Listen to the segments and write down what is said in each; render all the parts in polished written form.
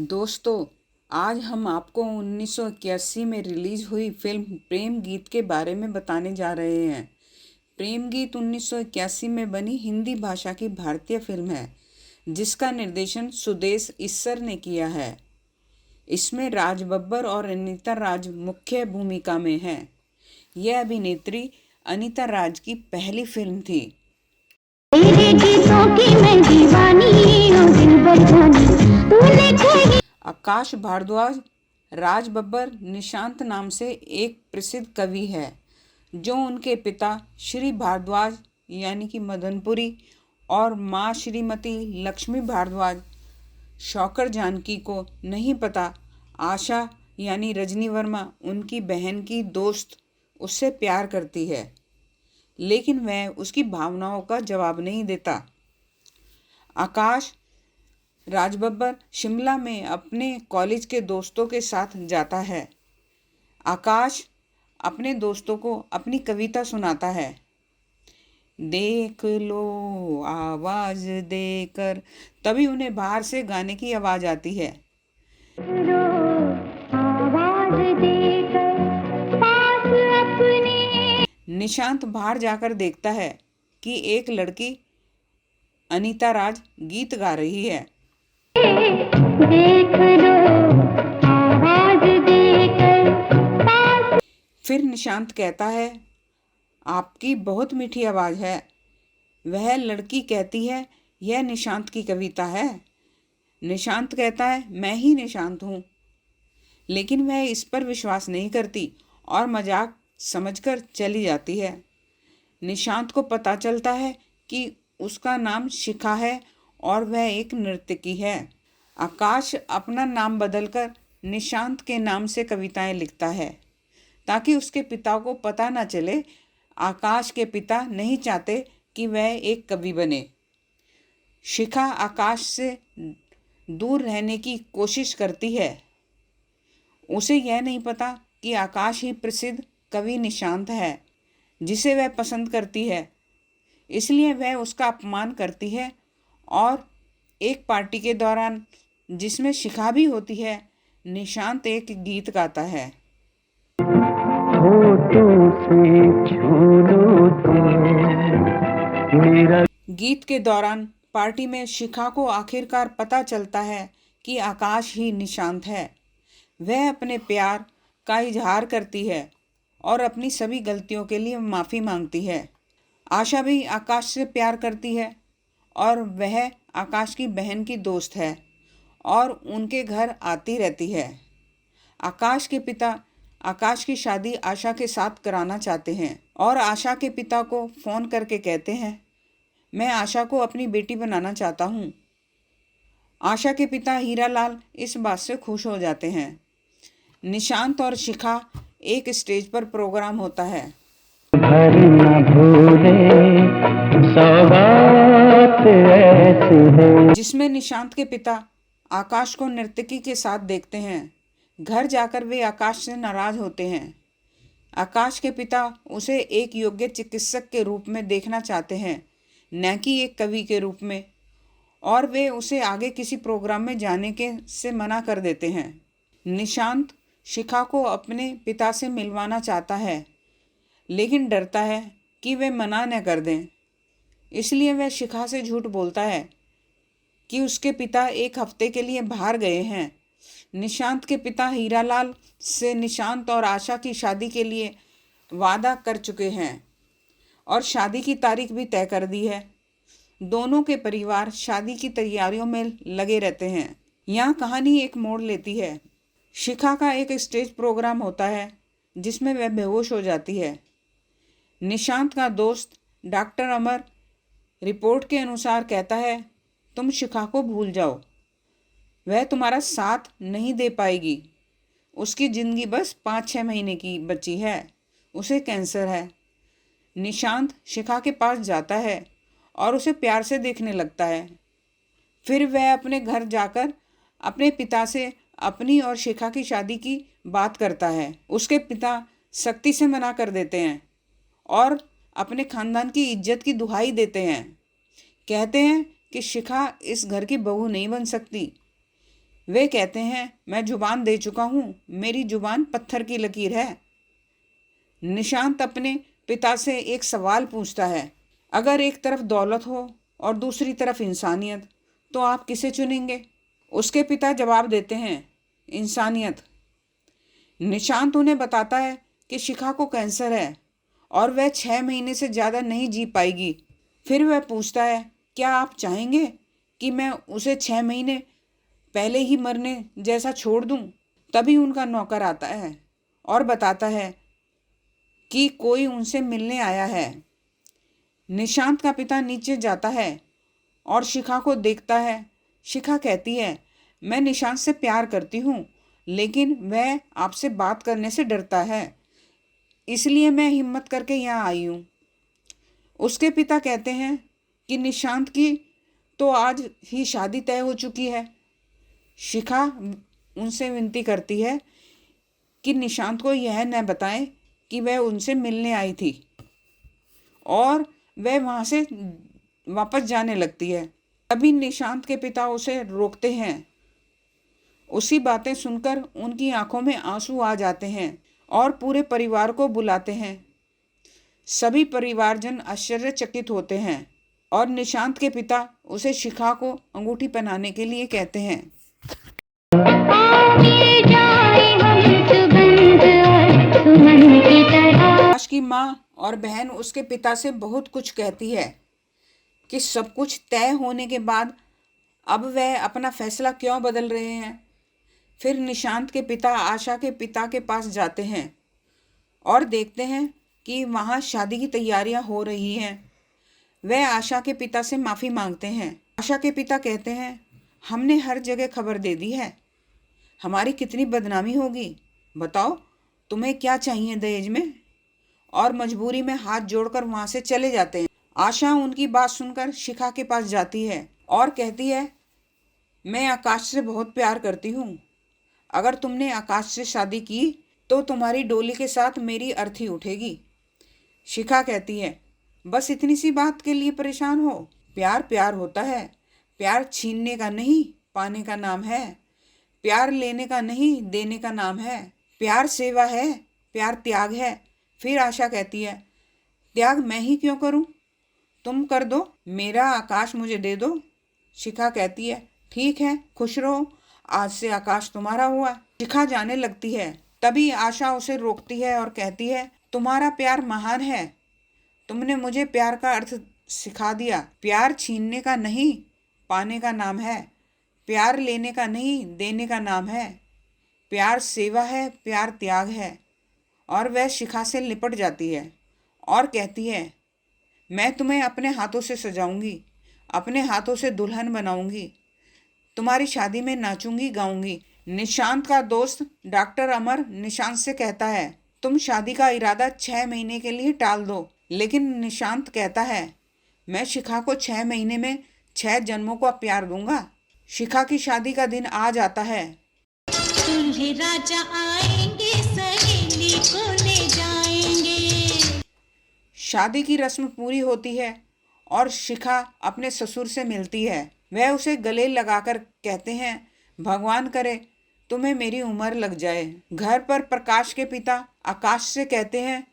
दोस्तों, आज हम आपको 1981 में रिलीज हुई फिल्म प्रेम गीत के बारे में बताने जा रहे हैं। प्रेम गीत 1981 में बनी हिंदी भाषा की भारतीय फिल्म है, जिसका निर्देशन सुदेश इस्सर ने किया है। इसमें राज बब्बर और अनीता राज मुख्य भूमिका में हैं। यह अभिनेत्री अनीता राज की पहली फिल्म थी। तेरे गीतों की मैं दीवानी हूँ, दिलबर जानी तूने कही। आकाश भारद्वाज राज बब्बर निशांत नाम से एक प्रसिद्ध कवि है, जो उनके पिता श्री भारद्वाज यानी कि मदनपुरी और माँ श्रीमती लक्ष्मी भारद्वाज शौकर जानकी को नहीं पता। आशा यानी रजनी वर्मा उनकी बहन की दोस्त उससे प्यार करती है, लेकिन वह उसकी भावनाओं का जवाब नहीं देता। आकाश राज बब्बर शिमला में अपने कॉलेज के दोस्तों के साथ जाता है। आकाश अपने दोस्तों को अपनी कविता सुनाता है। देख लो आवाज देकर, तभी उन्हें बाहर से गाने की आवाज आती है। आवाज देकर पास अपने। निशांत बाहर जाकर देखता है कि एक लड़की अनीता राज गीत गा रही है। देख लो आवाज देकर पास। फिर निशांत कहता है, आपकी बहुत मीठी आवाज़ है। वह लड़की कहती है, यह निशांत की कविता है। निशांत कहता है, मैं ही निशांत हूँ। लेकिन वह इस पर विश्वास नहीं करती और मजाक समझकर चली जाती है। निशांत को पता चलता है कि उसका नाम शिखा है और वह एक नर्तकी है। आकाश अपना नाम बदलकर निशांत के नाम से कविताएं लिखता है, ताकि उसके पिता को पता न चले। आकाश के पिता नहीं चाहते कि वह एक कवि बने। शिखा आकाश से दूर रहने की कोशिश करती है। उसे यह नहीं पता कि आकाश ही प्रसिद्ध कवि निशांत है, जिसे वह पसंद करती है। इसलिए वह उसका अपमान करती है और एक पार्टी के दौरान, जिसमें शिखा भी होती है, निशांत एक गीत गाता है। होठों से छू लो तो मेरा। गीत के दौरान पार्टी में शिखा को आखिरकार पता चलता है कि आकाश ही निशांत है। वह अपने प्यार का इजहार करती है और अपनी सभी गलतियों के लिए माफ़ी मांगती है। आशा भी आकाश से प्यार करती है और वह आकाश की बहन की दोस्त है और उनके घर आती रहती है। आकाश के पिता आकाश की शादी आशा के साथ कराना चाहते हैं और आशा के पिता को फ़ोन करके कहते हैं, मैं आशा को अपनी बेटी बनाना चाहता हूँ। आशा के पिता हीरालाल इस बात से खुश हो जाते हैं। निशांत और शिखा एक स्टेज पर प्रोग्राम होता है। भर न भूले सौगात ऐसी है। जिसमें निशांत के पिता आकाश को नर्तकी के साथ देखते हैं। घर जाकर वे आकाश से नाराज होते हैं। आकाश के पिता उसे एक योग्य चिकित्सक के रूप में देखना चाहते हैं, न कि एक कवि के रूप में, और वे उसे आगे किसी प्रोग्राम में जाने के से मना कर देते हैं। निशांत शिखा को अपने पिता से मिलवाना चाहता है, लेकिन डरता है कि वे मना न कर दें। इसलिए वह शिखा से झूठ बोलता है कि उसके पिता एक हफ्ते के लिए बाहर गए हैं। निशांत के पिता हीरालाल से निशांत और आशा की शादी के लिए वादा कर चुके हैं और शादी की तारीख भी तय कर दी है। दोनों के परिवार शादी की तैयारियों में लगे रहते हैं। यहाँ कहानी एक मोड़ लेती है। शिखा का एक स्टेज प्रोग्राम होता है, जिसमें वह बेहोश हो जाती है। निशांत का दोस्त डॉक्टर अमर रिपोर्ट के अनुसार कहता है, तुम शिखा को भूल जाओ, वह तुम्हारा साथ नहीं दे पाएगी। उसकी ज़िंदगी बस 5-6 महीने की बची है। उसे कैंसर है। निशांत शिखा के पास जाता है और उसे प्यार से देखने लगता है। फिर वह अपने घर जाकर अपने पिता से अपनी और शिखा की शादी की बात करता है। उसके पिता सख्ती से मना कर देते हैं और अपने खानदान की इज्जत की दुहाई देते हैं। कहते हैं कि शिखा इस घर की बहू नहीं बन सकती। वे कहते हैं, मैं जुबान दे चुका हूँ, मेरी जुबान पत्थर की लकीर है। निशांत अपने पिता से एक सवाल पूछता है, अगर एक तरफ दौलत हो और दूसरी तरफ इंसानियत, तो आप किसे चुनेंगे? उसके पिता जवाब देते हैं, इंसानियत। निशांत उन्हें बताता है कि शिखा को कैंसर है और वह 6 महीने से ज़्यादा नहीं जी पाएगी। फिर वह पूछता है, क्या आप चाहेंगे कि मैं उसे 6 महीने पहले ही मरने जैसा छोड़ दूं? तभी उनका नौकर आता है और बताता है कि कोई उनसे मिलने आया है। निशांत का पिता नीचे जाता है और शिखा को देखता है। शिखा कहती है, मैं निशांत से प्यार करती हूँ, लेकिन वह आपसे बात करने से डरता है, इसलिए मैं हिम्मत करके यहाँ आई हूँ। उसके पिता कहते हैं कि निशांत की तो आज ही शादी तय हो चुकी है। शिखा उनसे विनती करती है कि निशांत को यह न बताएं कि वह उनसे मिलने आई थी, और वह वहाँ से वापस जाने लगती है। तभी निशांत के पिता उसे रोकते हैं। उसी बातें सुनकर उनकी आंखों में आंसू आ जाते हैं और पूरे परिवार को बुलाते हैं। सभी परिवारजन आश्चर्यचकित होते हैं और निशांत के पिता उसे शिखा को अंगूठी पहनाने के लिए कहते हैं। आकाश की माँ और बहन उसके पिता से बहुत कुछ कहती है कि सब कुछ तय होने के बाद अब वह अपना फैसला क्यों बदल रहे हैं। फिर निशांत के पिता आशा के पिता के पास जाते हैं और देखते हैं कि वहाँ शादी की तैयारियां हो रही हैं। वह आशा के पिता से माफ़ी मांगते हैं। आशा के पिता कहते हैं, हमने हर जगह खबर दे दी है, हमारी कितनी बदनामी होगी, बताओ तुम्हें क्या चाहिए दहेज में? और मजबूरी में हाथ जोड़कर वहाँ से चले जाते हैं। आशा उनकी बात सुनकर शिखा के पास जाती है और कहती है, मैं आकाश से बहुत प्यार करती हूँ, अगर तुमने आकाश से शादी की तो तुम्हारी डोली के साथ मेरी अर्थी उठेगी। शिखा कहती है, बस इतनी सी बात के लिए परेशान हो? प्यार प्यार होता है, प्यार छीनने का नहीं पाने का नाम है, प्यार लेने का नहीं देने का नाम है, प्यार सेवा है, प्यार त्याग है। फिर आशा कहती है, त्याग मैं ही क्यों करूं, तुम कर दो, मेरा आकाश मुझे दे दो। शिखा कहती है, ठीक है, खुश रहो, आज से आकाश तुम्हारा हुआ। शिखा जाने लगती है। तभी आशा उसे रोकती है और कहती है, तुम्हारा प्यार महान है, तुमने मुझे प्यार का अर्थ सिखा दिया। प्यार छीनने का नहीं पाने का नाम है, प्यार लेने का नहीं देने का नाम है, प्यार सेवा है, प्यार त्याग है। और वह शिखा से लिपट जाती है और कहती है, मैं तुम्हें अपने हाथों से सजाऊंगी, अपने हाथों से दुल्हन बनाऊंगी, तुम्हारी शादी में नाचूंगी गाऊंगी। निशांत का दोस्त डॉक्टर अमर निशांत से कहता है, तुम शादी का इरादा 6 महीने के लिए टाल दो। लेकिन निशांत कहता है, मैं शिखा को 6 महीने में 6 जन्मों का प्यार दूंगा। शिखा की शादी का दिन आ जाता है। दूल्हे राजा आएंगे, सहेली को ले जाएंगे। शादी की रस्म पूरी होती है और शिखा अपने ससुर से मिलती है। वह उसे गले लगाकर कहते हैं, भगवान करे तुम्हें मेरी उम्र लग जाए। घर पर प्रकाश के पिता आकाश से कहते हैं,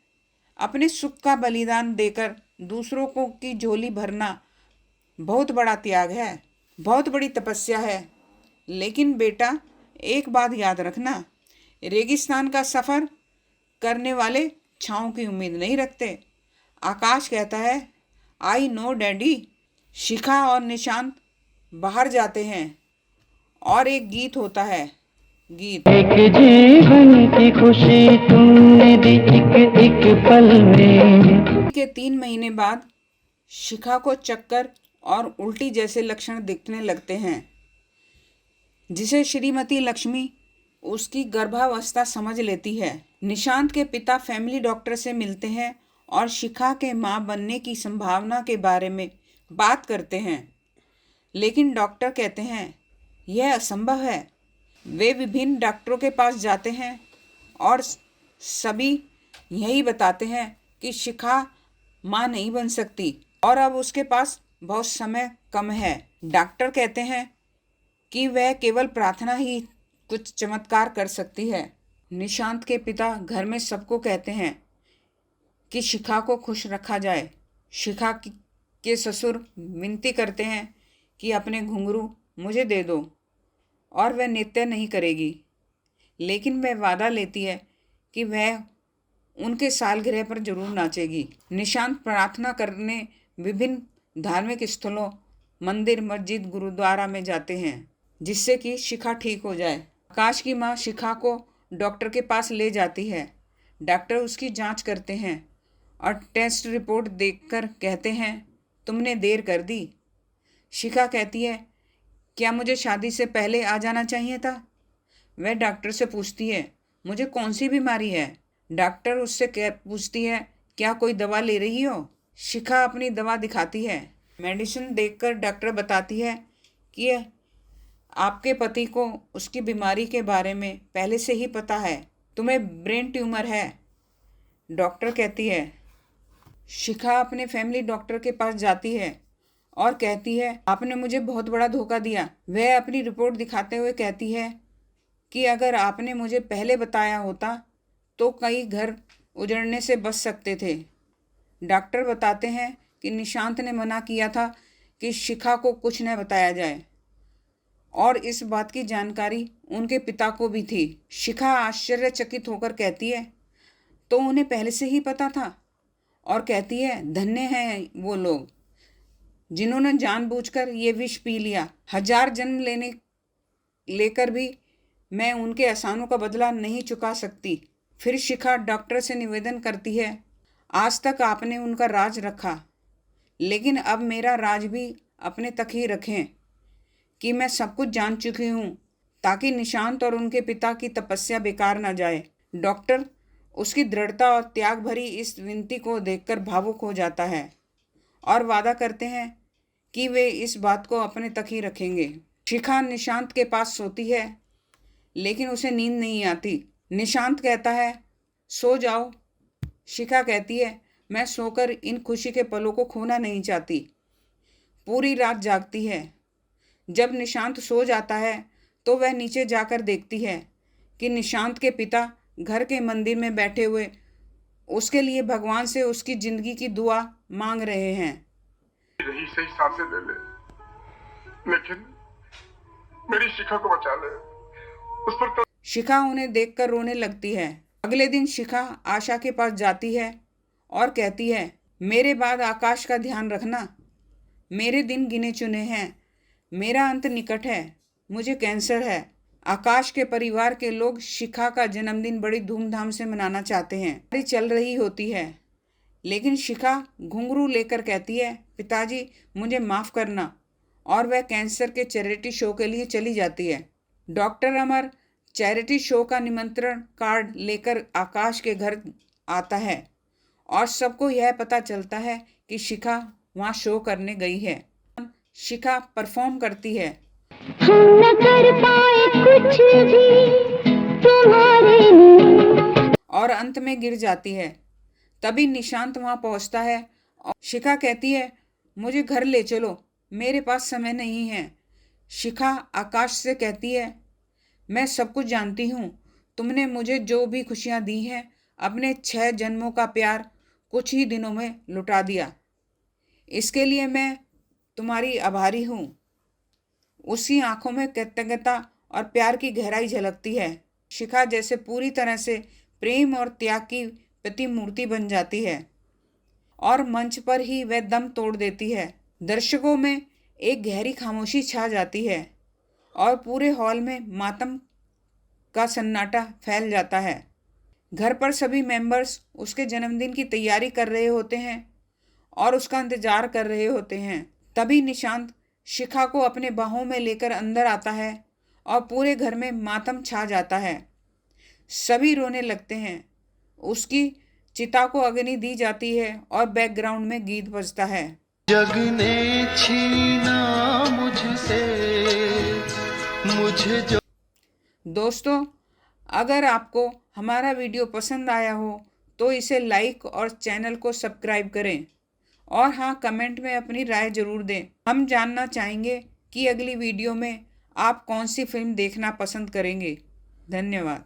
अपने सुख का बलिदान देकर दूसरों को की झोली भरना बहुत बड़ा त्याग है, बहुत बड़ी तपस्या है। लेकिन बेटा एक बात याद रखना, रेगिस्तान का सफ़र करने वाले छाँव की उम्मीद नहीं रखते। आकाश कहता है, आई नो डैडी। शिखा और निशांत बाहर जाते हैं और एक गीत होता है। गीत, एक जीवन की खुशी तुमने दी एक एक पल में। के 3 महीने बाद शिखा को चक्कर और उल्टी जैसे लक्षण दिखने लगते हैं, जिसे श्रीमती लक्ष्मी उसकी गर्भावस्था समझ लेती है। निशांत के पिता फैमिली डॉक्टर से मिलते हैं और शिखा के मां बनने की संभावना के बारे में बात करते हैं, लेकिन डॉक्टर कहते हैं यह असंभव है। वे विभिन्न डॉक्टरों के पास जाते हैं और सभी यही बताते हैं कि शिखा मां नहीं बन सकती और अब उसके पास बहुत समय कम है। डॉक्टर कहते हैं, कि वह केवल प्रार्थना ही कुछ चमत्कार कर सकती है। निशांत के पिता घर में सबको कहते हैं कि शिखा को खुश रखा जाए। शिखा के ससुर विनती करते हैं कि अपने घुंघरू मुझे दे दो, और वह नृत्य नहीं करेगी, लेकिन वह वादा लेती है कि वह उनके सालगिरह पर जरूर नाचेगी। निशांत प्रार्थना करने विभिन्न धार्मिक स्थलों, मंदिर, मस्जिद, गुरुद्वारा में जाते हैं, जिससे कि शिखा ठीक हो जाए। आकाश की माँ शिखा को डॉक्टर के पास ले जाती है। डॉक्टर उसकी जांच करते हैं और टेस्ट रिपोर्ट देखकर कहते हैं, तुमने देर कर दी। शिखा कहती है, क्या मुझे शादी से पहले आ जाना चाहिए था? वह डॉक्टर से पूछती है, मुझे कौन सी बीमारी है? डॉक्टर उससे पूछती है, क्या कोई दवा ले रही हो? शिखा अपनी दवा दिखाती है। मेडिसिन देखकर डॉक्टर बताती है कि आपके पति को उसकी बीमारी के बारे में पहले से ही पता है, तुम्हें ब्रेन ट्यूमर है। डॉक्टर कहती है। शिखा अपने फैमिली डॉक्टर के पास जाती है और कहती है, आपने मुझे बहुत बड़ा धोखा दिया। वह अपनी रिपोर्ट दिखाते हुए कहती है कि अगर आपने मुझे पहले बताया होता तो कई घर उजड़ने से बच सकते थे। डॉक्टर बताते हैं कि निशांत ने मना किया था कि शिखा को कुछ न बताया जाए, और इस बात की जानकारी उनके पिता को भी थी। शिखा आश्चर्यचकित होकर कहती है, तो उन्हें पहले से ही पता था? और कहती है, धन्य हैं वो लोग जिन्होंने जानबूझकर ये विष पी लिया। 1000 जन्म लेकर भी मैं उनके एहसानों का बदला नहीं चुका सकती। फिर शिखा डॉक्टर से निवेदन करती है, आज तक आपने उनका राज रखा, लेकिन अब मेरा राज भी अपने तक ही रखें कि मैं सब कुछ जान चुकी हूँ, ताकि निशांत और उनके पिता की तपस्या बेकार न जाए। डॉक्टर उसकी दृढ़ता और त्याग भरी इस विनती को देखकर भावुक हो जाता है और वादा करते हैं कि वे इस बात को अपने तक ही रखेंगे। शिखा निशांत के पास सोती है, लेकिन उसे नींद नहीं आती। निशांत कहता है, सो जाओ। शिखा कहती है, मैं सोकर इन खुशी के पलों को खोना नहीं चाहती। पूरी रात जागती है। जब निशांत सो जाता है तो वह नीचे जाकर देखती है कि निशांत के पिता घर के मंदिर में बैठे हुए उसके लिए भगवान से उसकी जिंदगी की दुआ मांग रहे हैं। यही सही सांसें ले ले, लेकिन मेरी शिखा को बचा ले। उस पर शिखा उन्हें देखकर रोने लगती है। अगले दिन शिखा आशा के पास जाती है और कहती है, मेरे बाद आकाश का ध्यान रखना। मेरे दिन गिने चुने हैं, मेरा अंत निकट है, मुझे कैंसर है। आकाश के परिवार के लोग शिखा का जन्मदिन बड़ी धूमधाम से मनाना चाहते हैं। चल रही होती है, लेकिन शिखा घुंघरू लेकर कहती है, पिताजी मुझे माफ़ करना, और वह कैंसर के चैरिटी शो के लिए चली जाती है। डॉक्टर अमर चैरिटी शो का निमंत्रण कार्ड लेकर आकाश के घर आता है और सबको यह पता चलता है कि शिखा वहाँ शो करने गई है। शिखा परफॉर्म करती है। हम न कर पाए कुछ भी तुम्हारे लिए, और अंत में गिर जाती है। तभी निशांत वहाँ पहुँचता है और शिखा कहती है, मुझे घर ले चलो, मेरे पास समय नहीं है। शिखा आकाश से कहती है, मैं सब कुछ जानती हूँ, तुमने मुझे जो भी खुशियाँ दी हैं, अपने 6 जन्मों का प्यार कुछ ही दिनों में लुटा दिया। इसके लिए मैं तुम्हारी आभारी हूँ। उसकी आंखों में कृतज्ञता और प्यार की गहराई झलकती है। शिखा जैसे पूरी तरह से प्रेम और त्याग की प्रतिमूर्ति बन जाती है और मंच पर ही वह दम तोड़ देती है। दर्शकों में एक गहरी खामोशी छा जाती है और पूरे हॉल में मातम का सन्नाटा फैल जाता है। घर पर सभी मेंबर्स उसके जन्मदिन की तैयारी कर रहे होते हैं और उसका इंतजार कर रहे होते हैं। तभी निशांत शिखा को अपने बाहों में लेकर अंदर आता है और पूरे घर में मातम छा जाता है। सभी रोने लगते हैं। उसकी चिता को अग्नि दी जाती है और बैकग्राउंड में गीत बजता है। जग ने छीना मुझसे मुझे जो। दोस्तों, अगर आपको हमारा वीडियो पसंद आया हो तो इसे लाइक और चैनल को सब्सक्राइब करें, और हाँ, कमेंट में अपनी राय ज़रूर दें। हम जानना चाहेंगे कि अगली वीडियो में आप कौन सी फिल्म देखना पसंद करेंगे? धन्यवाद।